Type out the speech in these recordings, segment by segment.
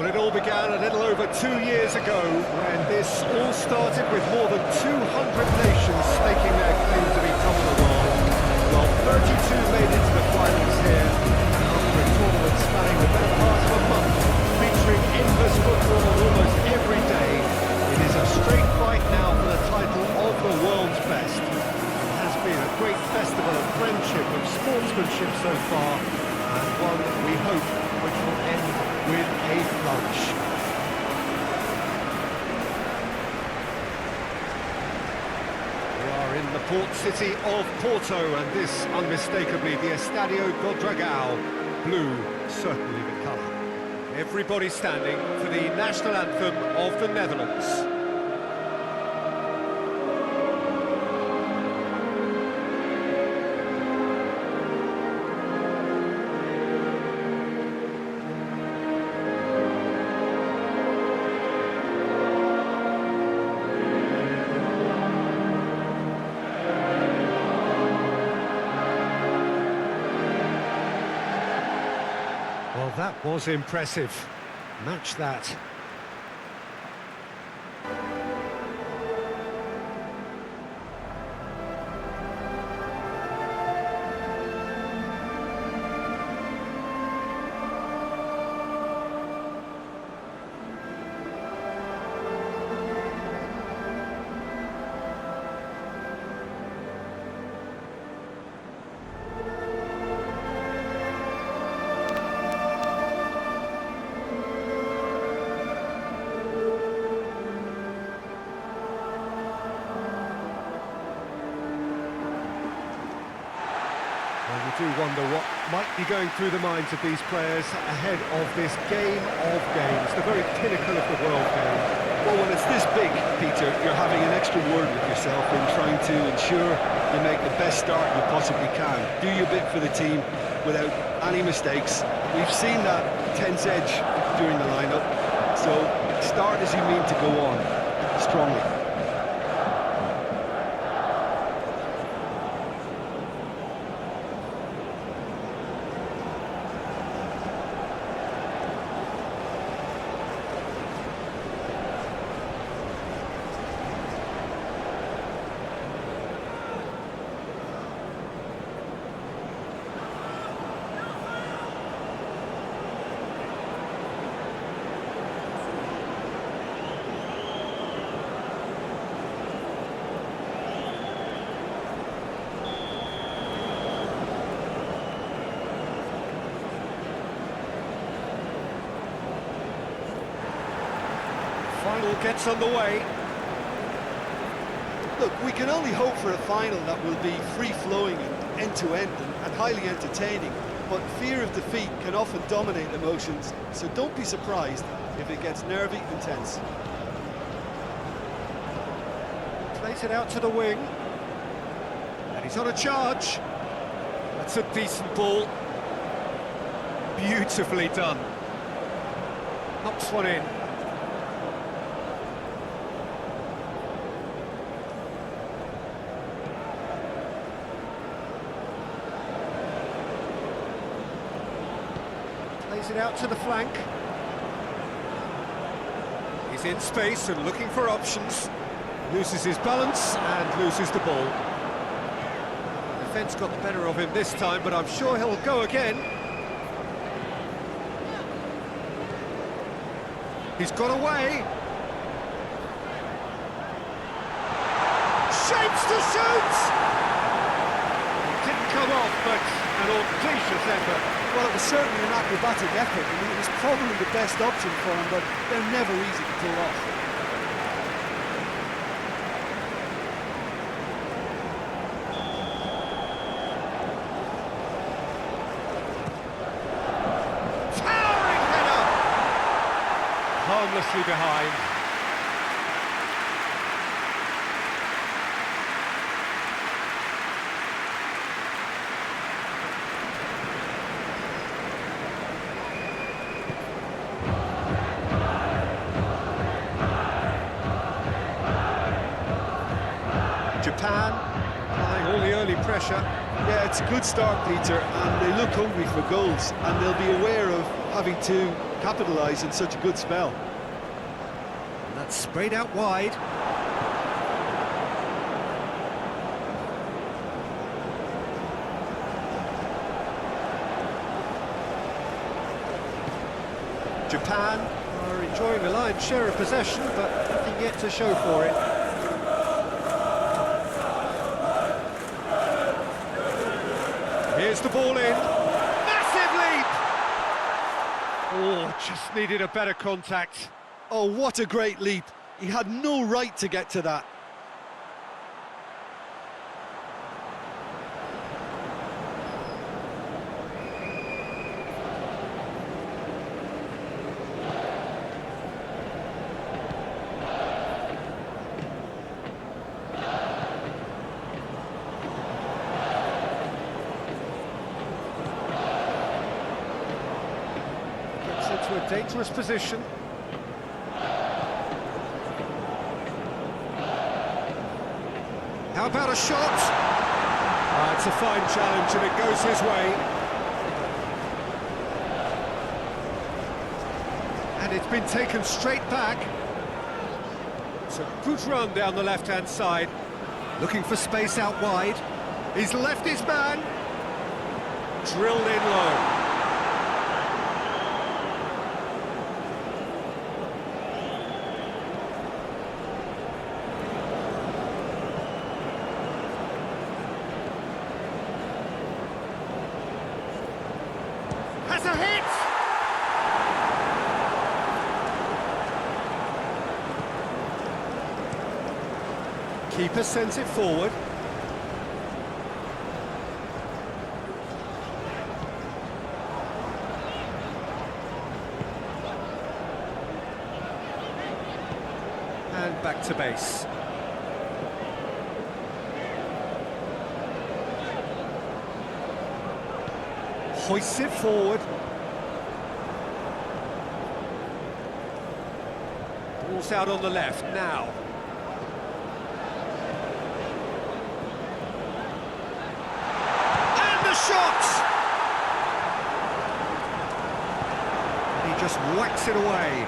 Well, it all began a little over 2 years ago when this all started with more than 200 nations staking their claim to be top of the world. Well, 32 made it to the finals here, and after a tournament spanning the better part of a month, featuring endless football almost every day, it is a straight fight now for the title of the world's best. It has been a great festival of friendship, of sportsmanship so far, and one we hope which will end with a flourish. We are in the port city of Porto, and this unmistakably the Estadio do Dragão, blue certainly the colour. Everybody standing for the national anthem of the Netherlands. Well, that was impressive. Match that. You do wonder what might be going through the minds of these players ahead of this game of games, the very pinnacle of the world game. Well, when it's this big, Peter, you're having an extra word with yourself in trying to ensure you make the best start you possibly can. Do your bit for the team without any mistakes. We've seen that tense edge during the lineup, so start as you mean to go on, strongly. Final gets underway. Look, we can only hope for a final that will be free-flowing and end-to-end and highly entertaining, but fear of defeat can often dominate emotions, so don't be surprised if it gets nervy and tense. Plays it out to the wing. And he's on a charge. That's a decent ball. Beautifully done. Knocks one in. Plays it out to the flank. He's in space and looking for options. Loses his balance and loses the ball. Defence got the better of him this time, but I'm sure he'll go again. He's got away. Shapes to shoot! It didn't come off, but an audacious effort. Well, it was certainly an acrobatic effort. I mean, it was probably the best option for him, but they're never easy to pull off. Towering header! Harmlessly behind. Japan applying all the early pressure. Yeah, it's a good start, Peter, and they look hungry for goals, and they'll be aware of having to capitalise in such a good spell. And that's sprayed out wide. Japan are enjoying the lion's share of possession, but nothing yet to show for it. Here's the ball in. Massive leap! Oh, just needed a better contact. Oh, what a great leap. He had no right to get to that. Into a dangerous position. How about a shot? It's a fine challenge and it goes his way. And it's been taken straight back. It's a good run down the left-hand side. Looking for space out wide. He's left his man. Drilled in low. Has a hit! Keeper sends it forward. And back to base. Hoists it forward. Ball's out on the left now. And the shot! And he just whacks it away.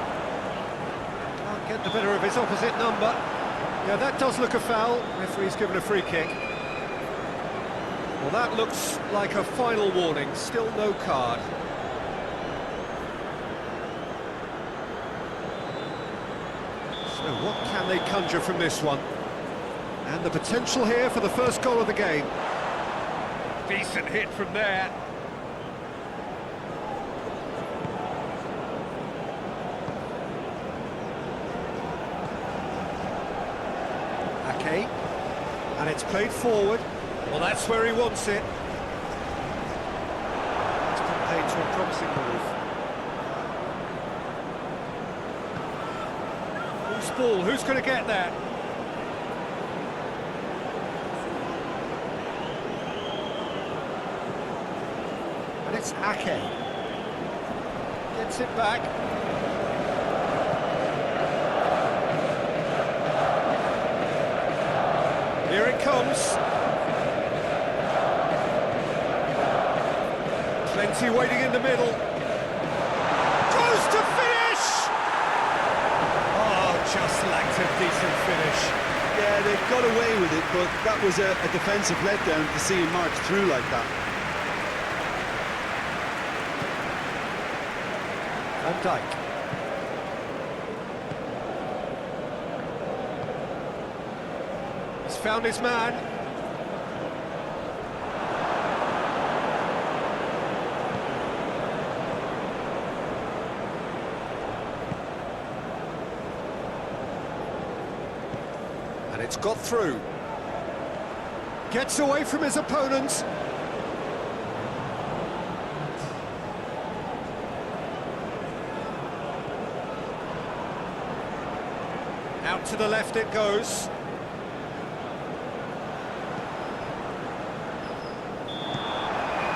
Can't get the better of his opposite number. Yeah, that does look a foul. Referee's given a free kick. Well, that looks like a final warning, still no card. So what can they conjure from this one? And the potential here for the first goal of the game. Decent hit from there. Ake. And it's played forward. Well, that's where he wants it. It's been played to a promising move. Who's ball? Who's going to get that? And it's Ake. Gets it back. Here it comes. Plenty waiting in the middle. Goes to finish! Oh, just lacked a decent finish. Yeah, they've got away with it, but that was a defensive letdown to see him march through like that. Van Dijk. He's found his man. And it's got through. Gets away from his opponent. Out to the left it goes.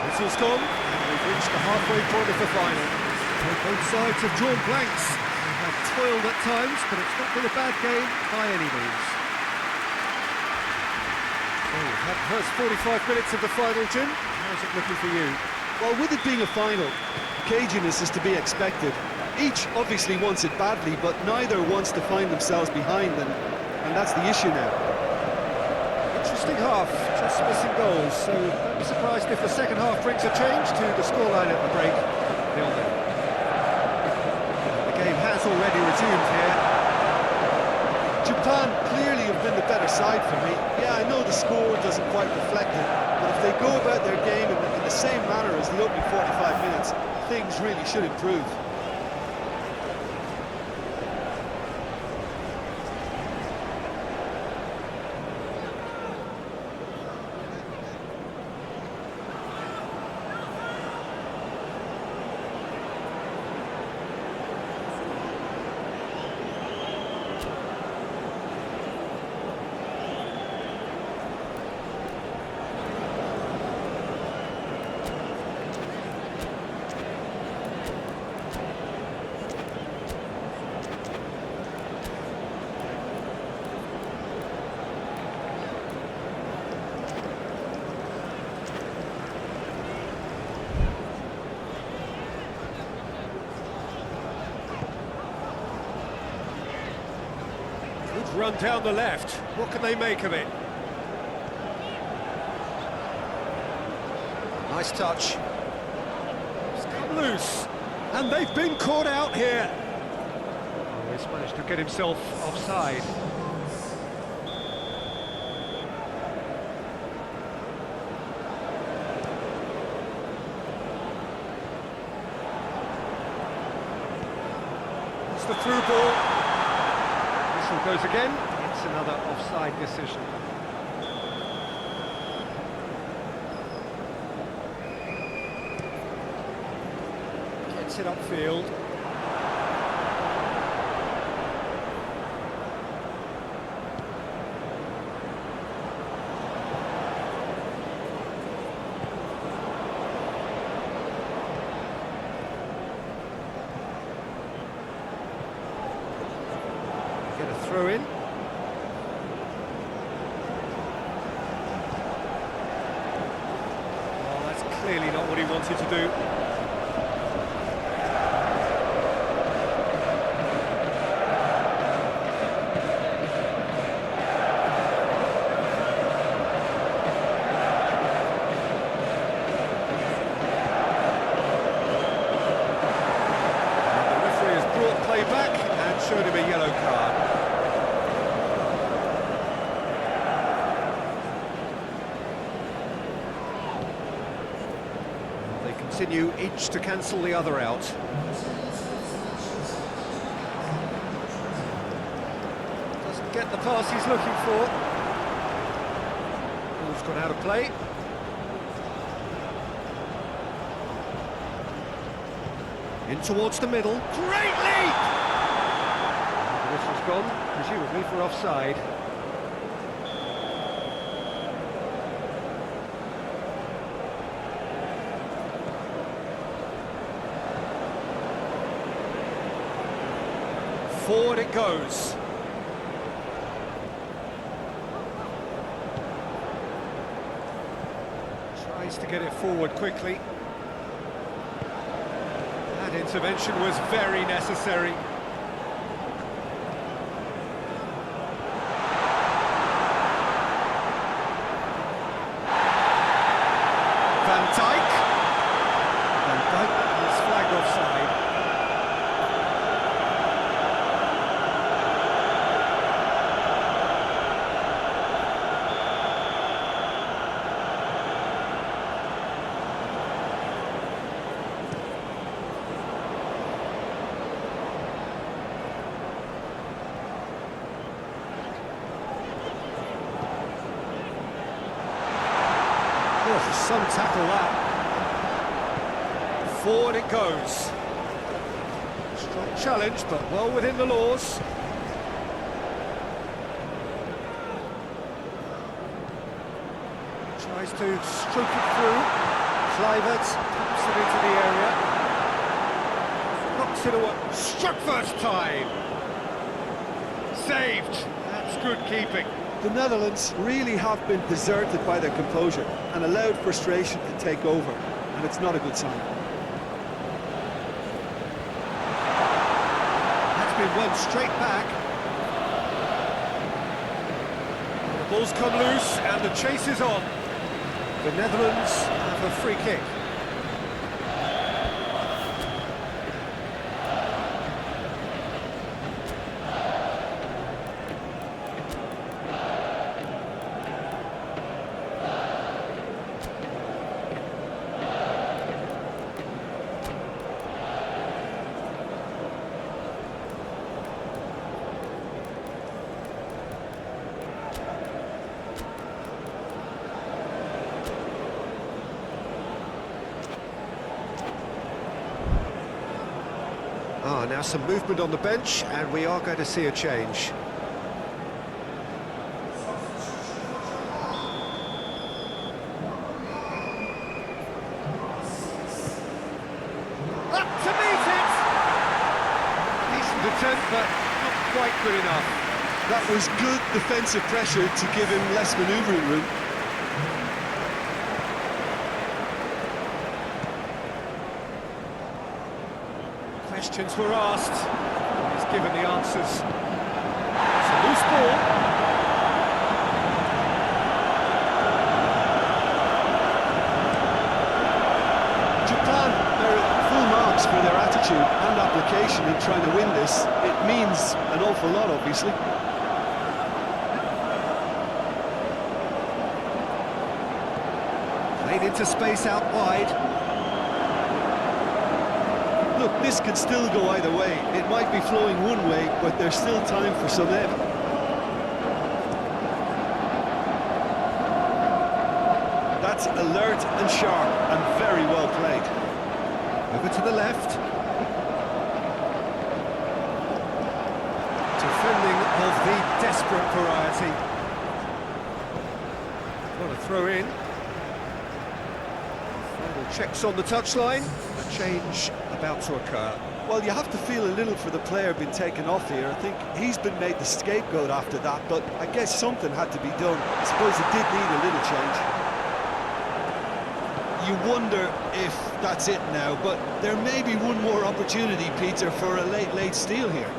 Whistle's gone, and we've reached the halfway point of the final. Both sides have drawn blanks. They have toiled at times, but it's not been a bad game by any means. So we've had the first 45 minutes of the final, Jim. How's it looking for you? Well, with it being a final, caginess is to be expected. Each obviously wants it badly, but neither wants to find themselves behind, and that's the issue now. Interesting half, just missing goals, so don't be surprised if the second half brings a change to the scoreline at the break. 0-0. The game has already resumed here. Japan clearly have been the better side for me. Yeah, I know the score doesn't quite reflect it, but if they go about their game in the same manner as the opening 45 minutes, things really should improve. Good run down the left. What can they make of it? Nice touch. It's come loose. And they've been caught out here. Oh, he's managed to get himself offside. It's the through ball. Goes again, it's another offside decision. Gets it upfield. Throw in. Oh, that's clearly not what he wanted to do. And the referee has brought play back and showed him a yellow card. Continue each to cancel the other out. Doesn't get the pass he's looking for. Ball's gone out of play. In towards the middle. Great leap! The whistle's gone, presumably for offside. Forward it goes. Tries to get it forward quickly. That intervention was very necessary. Van Dijk. Van Dijk is flagged offside. Oh, some tackle that. Forward it goes. Strong challenge, but well within the laws. Tries to stroke it through. Kluivert pumps it into the area. Knocks it away. Struck first time. Saved. That's good keeping. The Netherlands really have been deserted by their composure and allowed frustration to take over, and it's not a good sign. been won straight back. The ball's come loose and the chase is on. The Netherlands have a free kick. Now some movement on the bench, and we are going to see a change. Up to meet it! Decent attempt, but not quite good enough. That was good defensive pressure to give him less manoeuvring room. Questions were asked, he's given the answers. It's a loose ball. Japan, they're full marks for their attitude and application in trying to win this. It means an awful lot, obviously. Played into space out wide. Look, this could still go either way. It might be flowing one way, but there's still time for some ebb. That's alert and sharp and very well played. Over to the left. Defending of the desperate variety. What a throw in. Final checks on the touchline. A change about to occur. Well, you have to feel a little for the player being taken off here. I think he's been made the scapegoat after that, but I guess something had to be done. I suppose it did need a little change. You wonder if that's it now, but there may be one more opportunity, Peter, for a late steal here.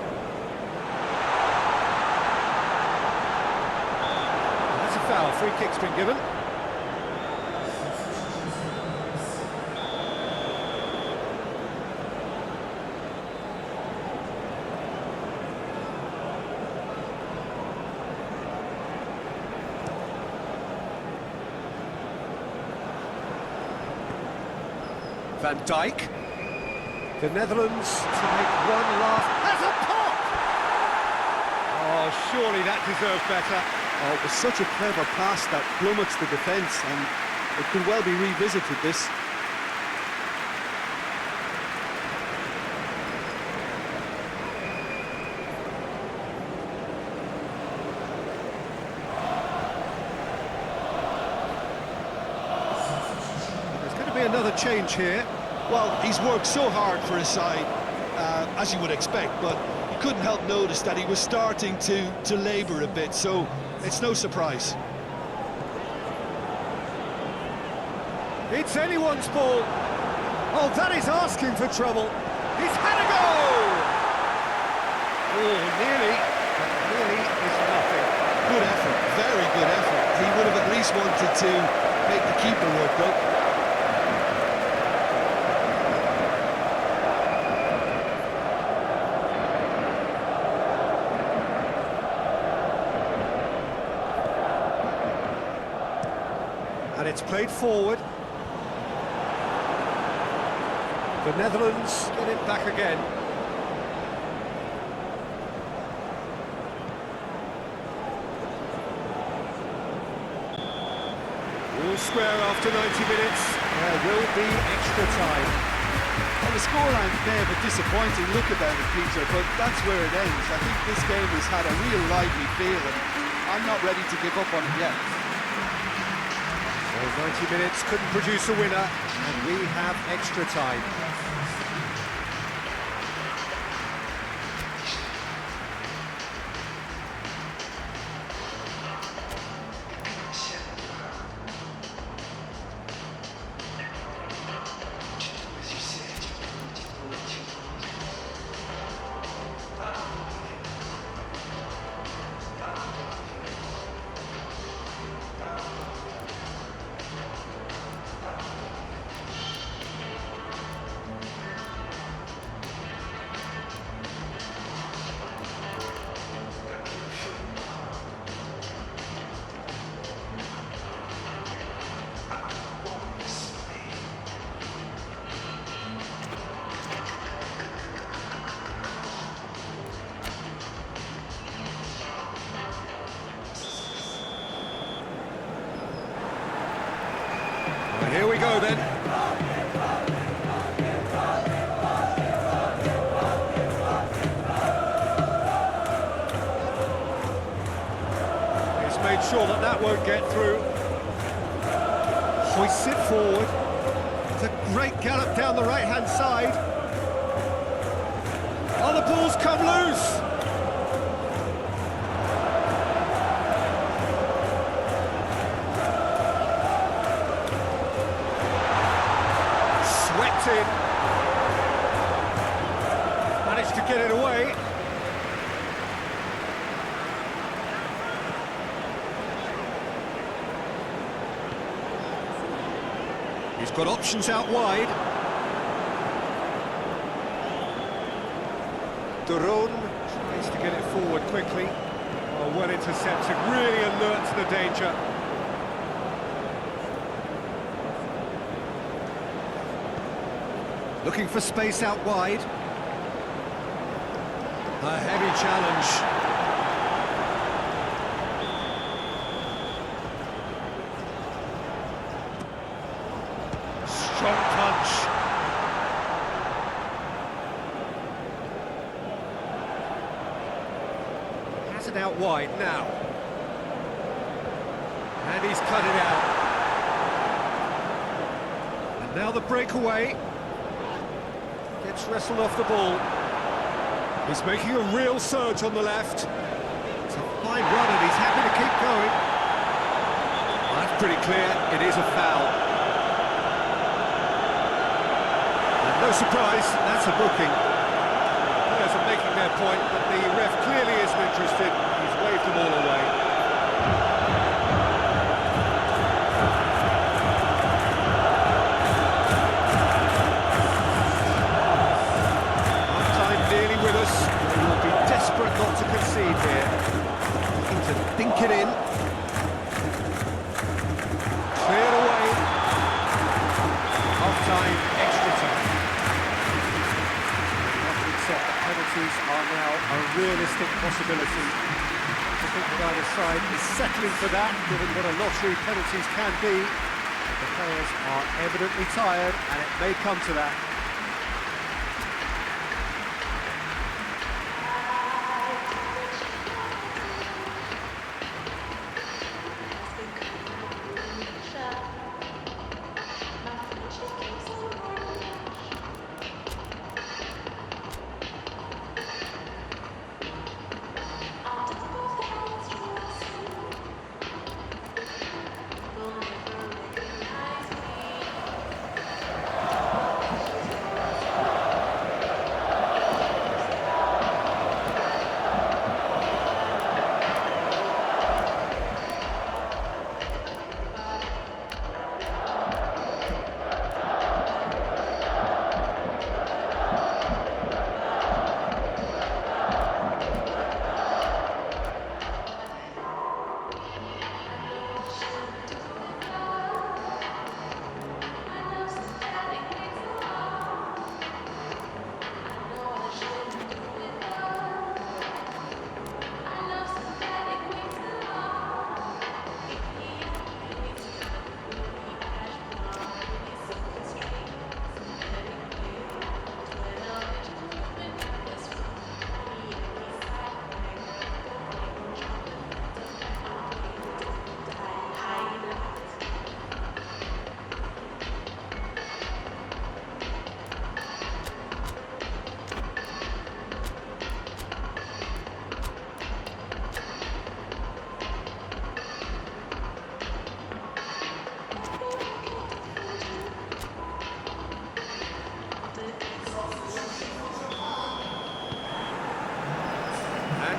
That's a foul. Free kick's been given. Van Dijk. The Netherlands to make one last... Has a pop! Oh, surely that deserves better. Oh, it was such a clever pass that plummets the defence, and it could well be revisited, this. Another change here. Well, he's worked so hard for his side, as you would expect, but you couldn't help notice that he was starting to labour a bit, so it's no surprise. It's anyone's ball. Oh, that is asking for trouble. He's had a go! Oh, nearly, but nearly is nothing. Good effort, very good effort. He would have at least wanted to make the keeper work, though. And it's played forward. The Netherlands get it back again. All square after 90 minutes. There will be extra time. Well, the scoreline may have a disappointing look about it, Peter, but that's where it ends. I think this game has had a real lively feel, and I'm not ready to give up on it yet. Well, 90 minutes couldn't produce a winner, and we have extra time. we go then. He's made sure that that won't get through. Hoists it forward. It's a great gallop down the right-hand side. Oh, the ball's come loose! Swept in. Managed to get it away. He's got options out wide. Duron tries to get it forward quickly. Oh, well intercepted, really alert to the danger. Looking for space out wide. A heavy challenge. Strong punch. Has it out wide now. And he's cut it out. And now the breakaway. Gets wrestled off the ball. He's making a real surge on the left. It's a fine run and he's happy to keep going. Well, that's pretty clear. It is a foul. And no surprise, that's a booking. The players are making their point, but the ref clearly isn't interested. He's waved them all away. Desperate not to concede here. Looking to dink it in. Cleared away. Half-time, extra time. I have to accept that penalties are now a realistic possibility. I think that either side is settling for that, given what a lottery penalties can be. The players are evidently tired, and it may come to that.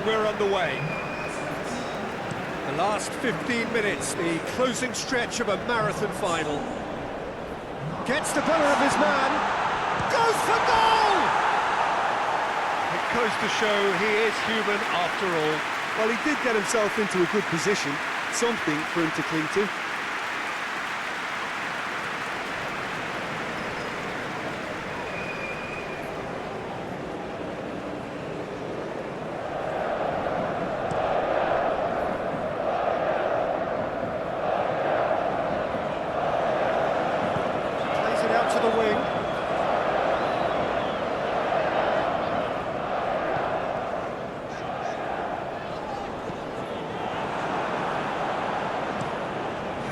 We're underway. The last 15 minutes, the closing stretch of a marathon final. Gets the better of his man, goes for goal! It goes to show he is human after all. Well, he did get himself into a good position, something for him to cling to. the wing.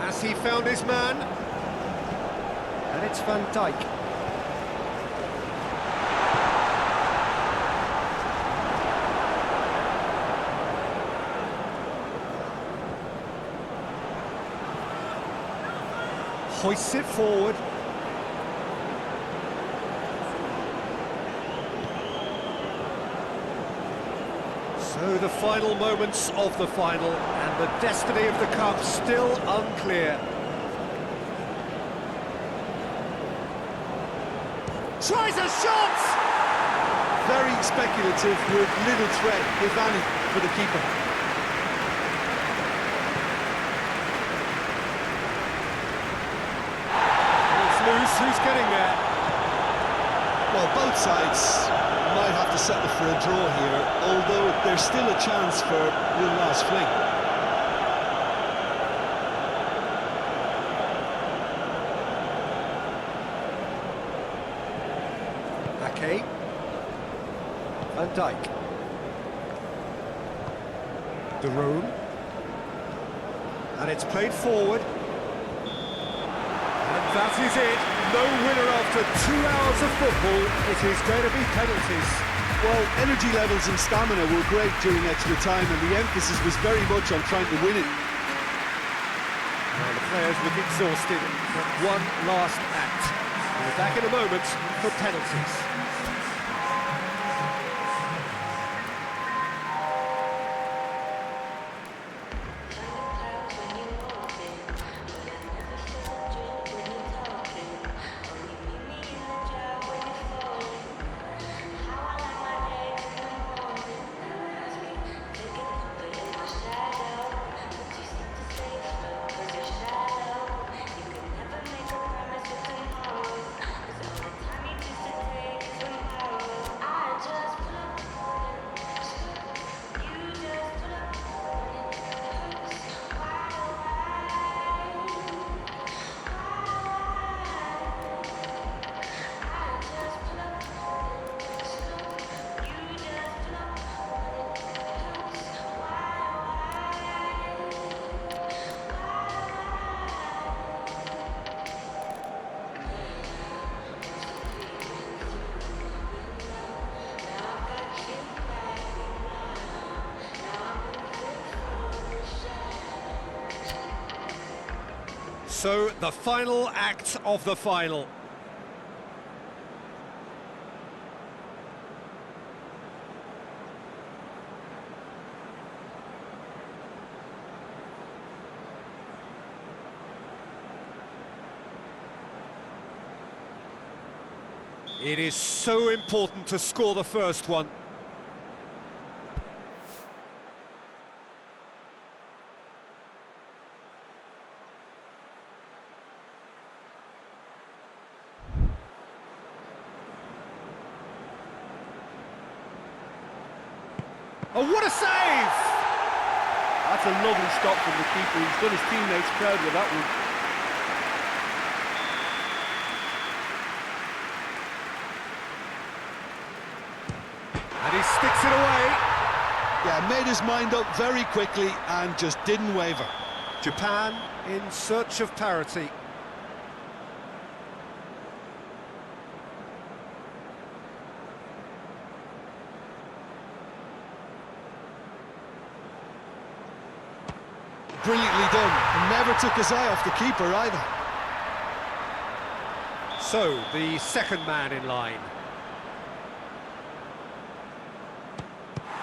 Has he found his man? And it's Van Dijk. Hoists it forward. So the final moments of the final, and the destiny of the cup still unclear. Tries a shot! Very speculative with little threat, if any, for the keeper. Who's getting there? Well, both sides might have to settle for a draw here, although there's still a chance for one last fling. Ake. Van Dijk. De Roon. And it's played forward. And that is it. No winner after 2 hours of football. It is going to be penalties. Well, energy levels and stamina were great during extra time, and the emphasis was very much on trying to win it. Well, the players look exhausted. But one last act. We'll be back in a moment for penalties. So, the final act of the final. It is so important to score the first one. Oh, what a save! That's a lovely stop from the keeper. He's done his teammates proud with that one. And he sticks it away. Yeah, made his mind up very quickly and just didn't waver. Japan in search of parity. Brilliantly done. Never took his eye off the keeper either. So, the second man in line.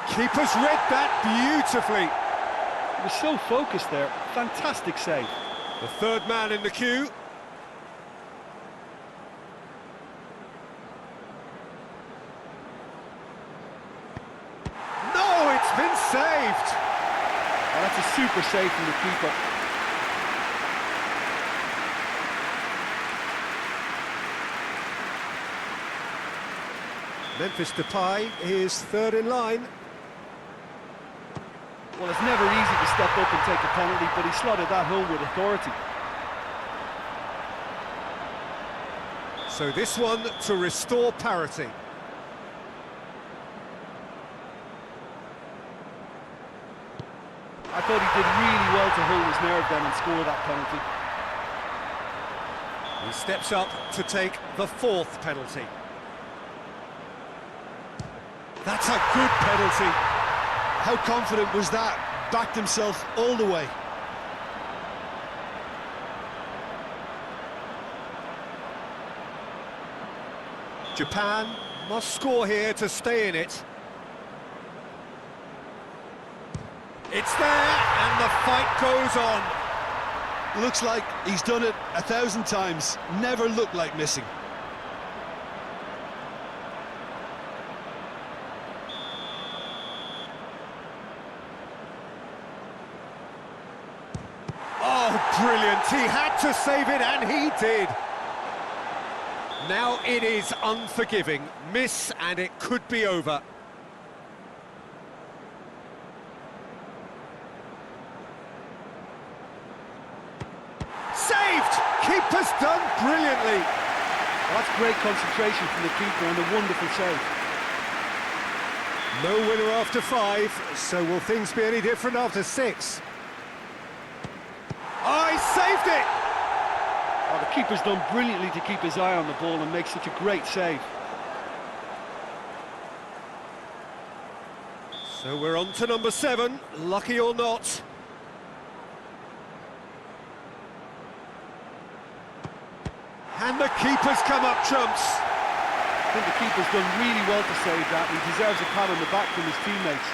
Keeper's read that beautifully. He was so focused there. Fantastic save. The third man in the queue. No, it's been saved. Oh, that's a super save from the keeper. Memphis Depay is third in line. Well, it's never easy to step up and take a penalty, but he slotted that home with authority. So this one to restore parity. I thought he did really well to hold his nerve then and score that penalty. He steps up to take the 4th penalty. That's a good penalty. How confident was that? Backed himself all the way. Japan must score here to stay in it. It's there, and the fight goes on. Looks like he's done it 1,000 times. Never looked like missing. Oh, brilliant. He had to save it, and he did. Now it is unforgiving. Miss, and it could be over. Saved! Keeper's done brilliantly. That's great concentration from the keeper and a wonderful save. No winner after 5, so will things be any different after 6? Oh, he saved it! Oh, the keeper's done brilliantly to keep his eye on the ball and make such a great save. So we're on to number 7, lucky or not. And the keeper's come up trumps. I think the keeper's done really well to save that. He deserves a pat on the back from his teammates.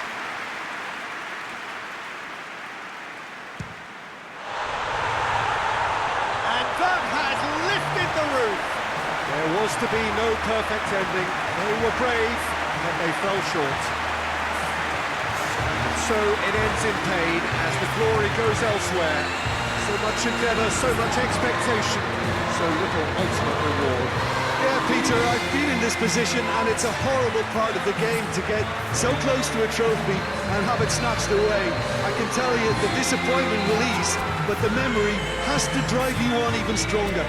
And that has lifted the roof. There was to be no perfect ending. They were brave, but they fell short. And so it ends in pain as the glory goes elsewhere. So much endeavour, so much expectation, so little ultimate reward. Yeah, Peter, I've been in this position and it's a horrible part of the game to get so close to a trophy and have it snatched away. I can tell you the disappointment will ease, but the memory has to drive you on even stronger.